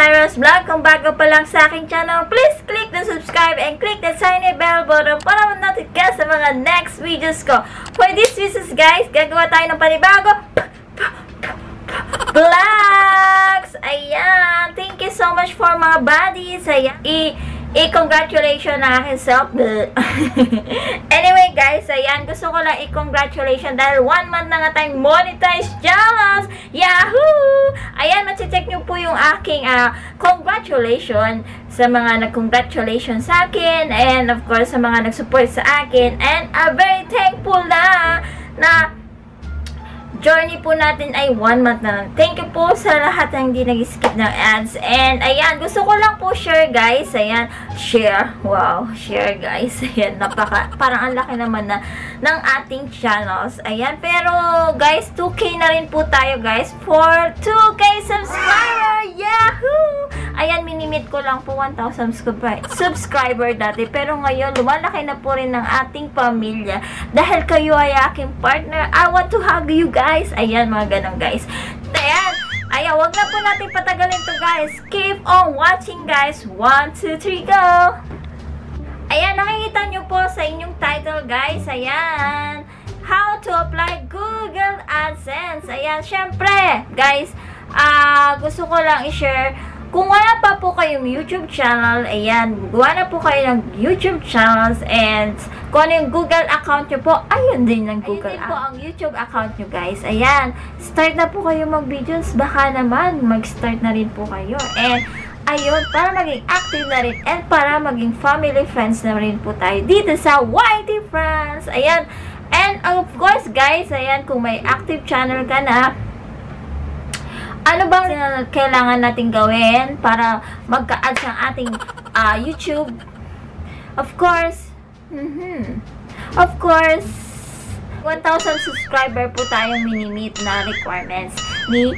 Myra's Vlog. Kung bago pa lang sa aking channel, please click the subscribe and click the tiny bell button para ma-notify ka sa mga next videos ko. For this videos guys, gagawa tayo ng panibago vlogs! Ayan! Thank you so much for mga buddies. Ayan. I-congratulation na aking self. Anyway guys, ayan, gusto ko lang i-congratulation dahil 1 month na nga tayong monetized channels. Yahoo! Ayan, mache-check nyo po yung aking congratulation sa mga nag-congratulation sa akin and of course sa mga nag-support sa akin, and I'm very thankful na journey po natin ay 1 month na lang. Thank you po sa lahat ng hindi nag-skip ng ads. And, ayan, gusto ko lang po share, guys. Ayan, share. Wow, share, guys. Ayan, parang ang laki naman na ng ating channels. Ayan, pero, guys, 2K na rin po tayo, guys, for 2K subscriber. Yahoo! Ayan, minimit ko lang po 1,000 subscriber dati. Pero ngayon, lumalaki na po rin ng ating pamilya. Dahil kayo ay aking partner, I want to hug you guys. Ayan, mga ganun guys. Ayan, wag na po natin patagalin to guys. Keep on watching guys. 1, 2, 3, go! Ayan, nakikita nyo po sa inyong title guys. Ayan, how to apply Google AdSense. Ayan, syempre guys, gusto ko lang i-share. Kung wala pa po kayong YouTube channel, ayan, gawa na po kayo ng YouTube channels, and kung ano yung Google account nyo po, ayun din ng Google po ang YouTube account nyo guys. Ayan, start na po kayo mag-videos, baka naman mag-start na rin po kayo. And ayun, para maging active na rin and para maging family friends na rin po tayo dito sa YT Friends. Ayan, and of course guys, ayan, kung may active channel ka na, ano bang kailangan natin gawin para magka-add sa ating YouTube? Of course, 1,000 subscriber po tayong minimit na requirements ni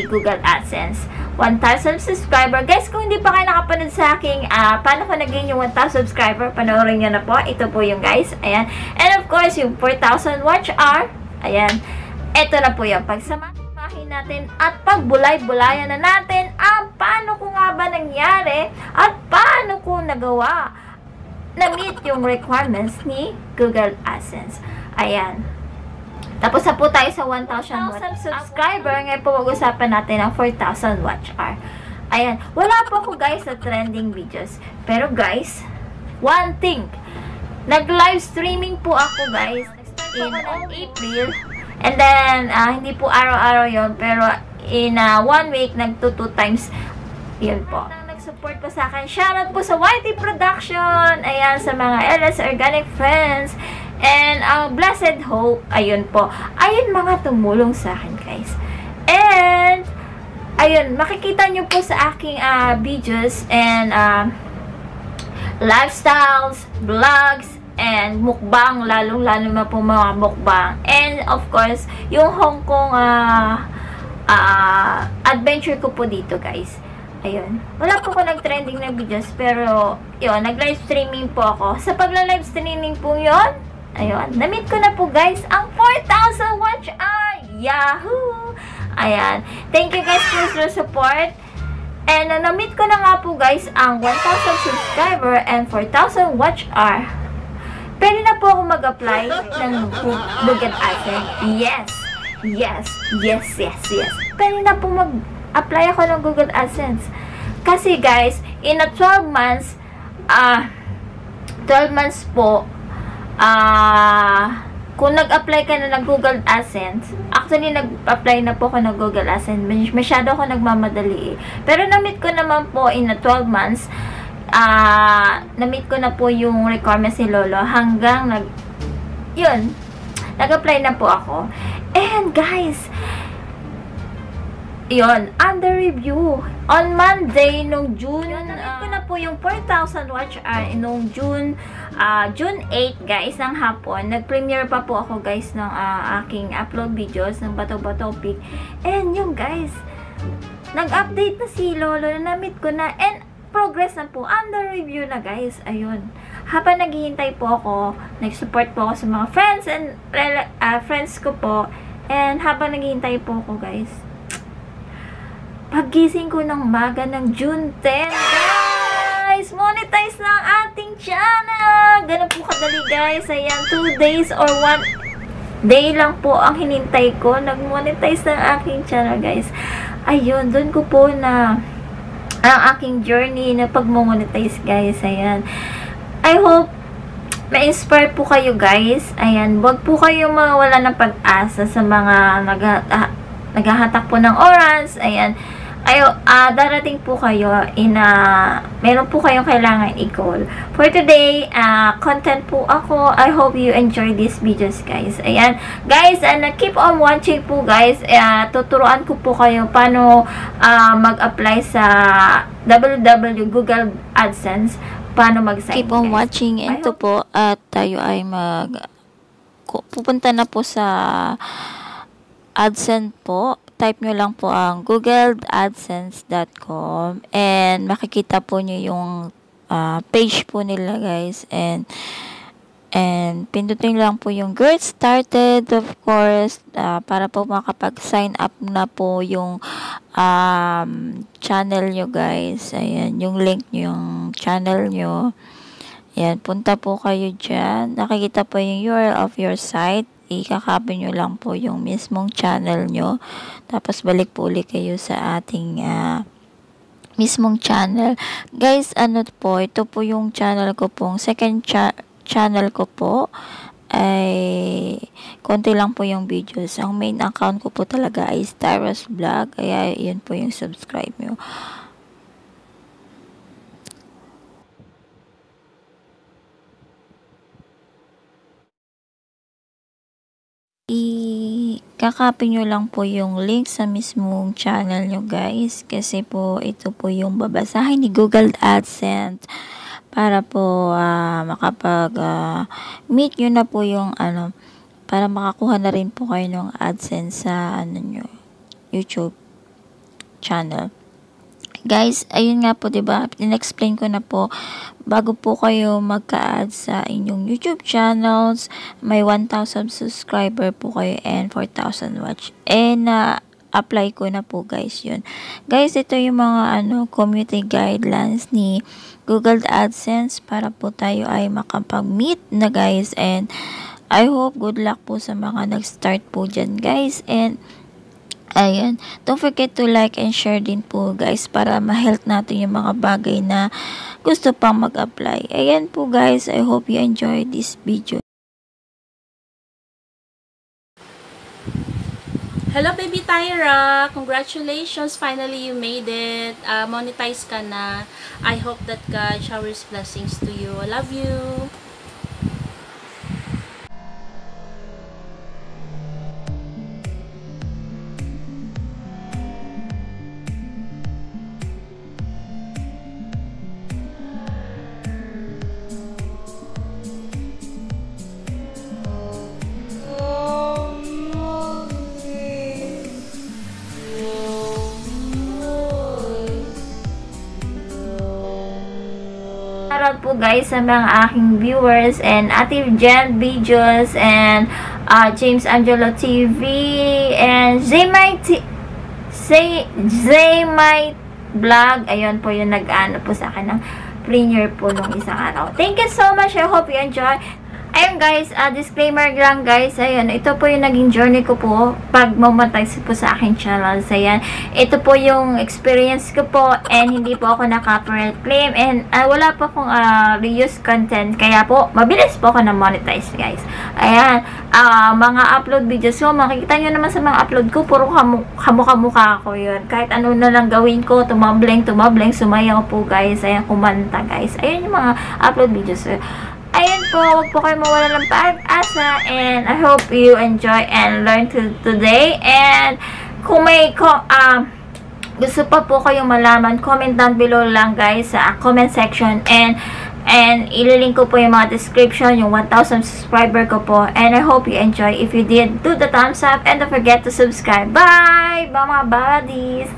Google AdSense. 1,000 subscriber. Guys, kung hindi pa kayo nakapanood sa aking paano ko naging yung 1,000 subscriber, panoorin nyo na po. Ito po yung guys. Ayan. And of course, yung 4,000 watch hour. Ayan. Ito na po yung pagsama natin at pagbulay-bulayan na natin ang paano ko nga ba nangyari at paano ko nagawa na meet yung requirements ni Google AdSense. Ayan. Tapos na po tayo sa 1,000 subscriber. Ngayon po mag-usapan natin ang 4,000 watch hour. Ayan. Wala po ako guys sa trending videos. Pero guys, one thing, nag-live streaming po ako guys in April. And then, hindi po araw-araw yon, pero in 1 week, nag-2 times, yun po. Nag-support po sa akin. Shoutout po sa YT Production, ayan, sa mga LS Organic Friends, and Blessed Hope, ayun po. Ayun mga tumulong sa akin, guys. And, ayun, makikita nyo po sa aking videos, and lifestyles, vlogs, and mukbang, lalong-lalo na po mga mukbang. And of course, yung Hong Kong adventure ko po dito guys. Ayun. Wala po ko nag-trending na videos, pero yun, nag-live streaming po ako. Sa pagla-live streaming po yun, ayun, na-meet ko na po guys ang 4,000 watch hour. Yahoo! Ayan. Thank you guys for your support. And na-meet ko na nga po guys ang 1,000 subscriber and 4,000 watch hour. Pwede na po ako mag-apply ng Google AdSense. Yes. Pwede na po mag-apply ako ng Google AdSense. Kasi guys, in a 12 months po, kung nag-apply ka na ng Google AdSense, actually nag-apply na po ako ng Google AdSense. Masyado ako nagmamadali eh. Pero na-meet ko naman po in a 12 months, na-meet ko na po yung requirements ni Lolo hanggang nag-apply na po ako. And guys, yun, under review on Monday nung June, na-meet ko na po yung 4,000 watch hour nung June 8 guys ng hapon. Nag-premiere pa po ako guys ng aking upload videos ng Bato-Bato Peak. And yung guys, nag-update na si Lolo, na-meet ko na, and progress na po, under review na guys. Ayun, habang naghihintay po ako, nag-support po ako sa mga friends and friends ko po, and habang naghihintay po ako guys, Paggising ko ng maga ng June 10, guys, monetize na ang ating channel. Ganun po kadali, guys. Ayan, 2 days or 1 day lang po ang hinintay ko. Nag-monetize na ang aking channel, guys. Ayun, dun ko po na ang aking journey na pag-monetize, guys. Ayan. I hope ma-inspire po kayo, guys. Ayan, wag po kayo mawala ng pag-asa sa mga naghahatak po ng oras. Ayan. Darating po kayo meron po kayong kailangan i-goal. For today, content po ako. I hope you enjoy these videos, guys. Ayan. Guys, keep on watching po, guys. Tuturuan ko po kayo paano mag-apply sa Google AdSense. Paano mag-sign. Keep on watching. Ito po, at tayo ay pupunta na po sa AdSense po. Type nyo lang po ang googleadsense.com and makikita po nyo yung page po nila, guys, and pindutin lang po yung get started, of course, para po makapag-sign up na po yung channel nyo, guys. Ayan, yung link nyo, yung channel nyo. Ayan, punta po kayo dyan. Nakikita po yung URL of your site. I-copy nyo lang po yung mismong channel nyo. Tapos, balik po ulit kayo sa ating mismong channel. Guys, ito po yung channel ko pong second channel ko po. Ay, konti lang po yung videos. Ang main account ko po talaga ay Tyros Vlog. Kaya, yun po yung subscribe nyo. I-copy nyo lang po yung link sa mismong channel nyo, guys, kasi po ito po yung babasahin ni Google AdSense para po meet nyo na po yung para makakuha na rin po kayo ng AdSense sa nyo, YouTube channel. Guys, ayun nga po, diba? In-explain ko na po, bago po kayo magka-add sa inyong YouTube channels, may 1,000 subscriber po kayo and 4,000 watch. And, apply ko na po, guys, yun. Guys, ito yung mga, community guidelines ni Google AdSense para po tayo ay makapag-meet na, guys. And, I hope good luck po sa mga nag-start po dyan, guys. And, ayan, don't forget to like and share din po, guys, para ma-help natin yung mga bagay na gusto pang mag-apply. Ayan po, guys, I hope you enjoy this video. Hello, baby Tyra! Congratulations! Finally, you made it. Monetize ka na. I hope that God showers blessings to you. I love you! Shoutout po, guys, sa mga aking viewers and Ate Jen Videos and James Angelo TV and Zaymite Vlog. Ayun po yung nag-ano po sa akin ng premiere po nung isang araw. Thank you so much. I hope you enjoy. Ayun, guys, disclaimer lang, guys. Ayun, ito po yung naging journey ko po pag mamonetize po sa aking channel. Ayan, ito po yung experience ko po and hindi po ako na-copyright claim and wala po akong reuse content. Kaya po, mabilis po ako na-monetize, guys. Ayan, mga upload videos ko, makikita nyo naman sa mga upload ko, puro kamukha ko yun. Kahit ano na lang gawin ko, tumambling, sumayaw po, guys. Ayan, kumanta, guys. Ayan yung mga upload videos. Ayun po, huwag po kayo mawala ng pag-asa and I hope you enjoy and learn today. And kung may gusto pa po kayong malaman, comment down below lang, guys, sa comment section and ililink ko po yung mga description, yung 1,000 subscriber ko po. And I hope you enjoy. If you did, do the thumbs up and don't forget to subscribe. Bye! Bye, mga buddies!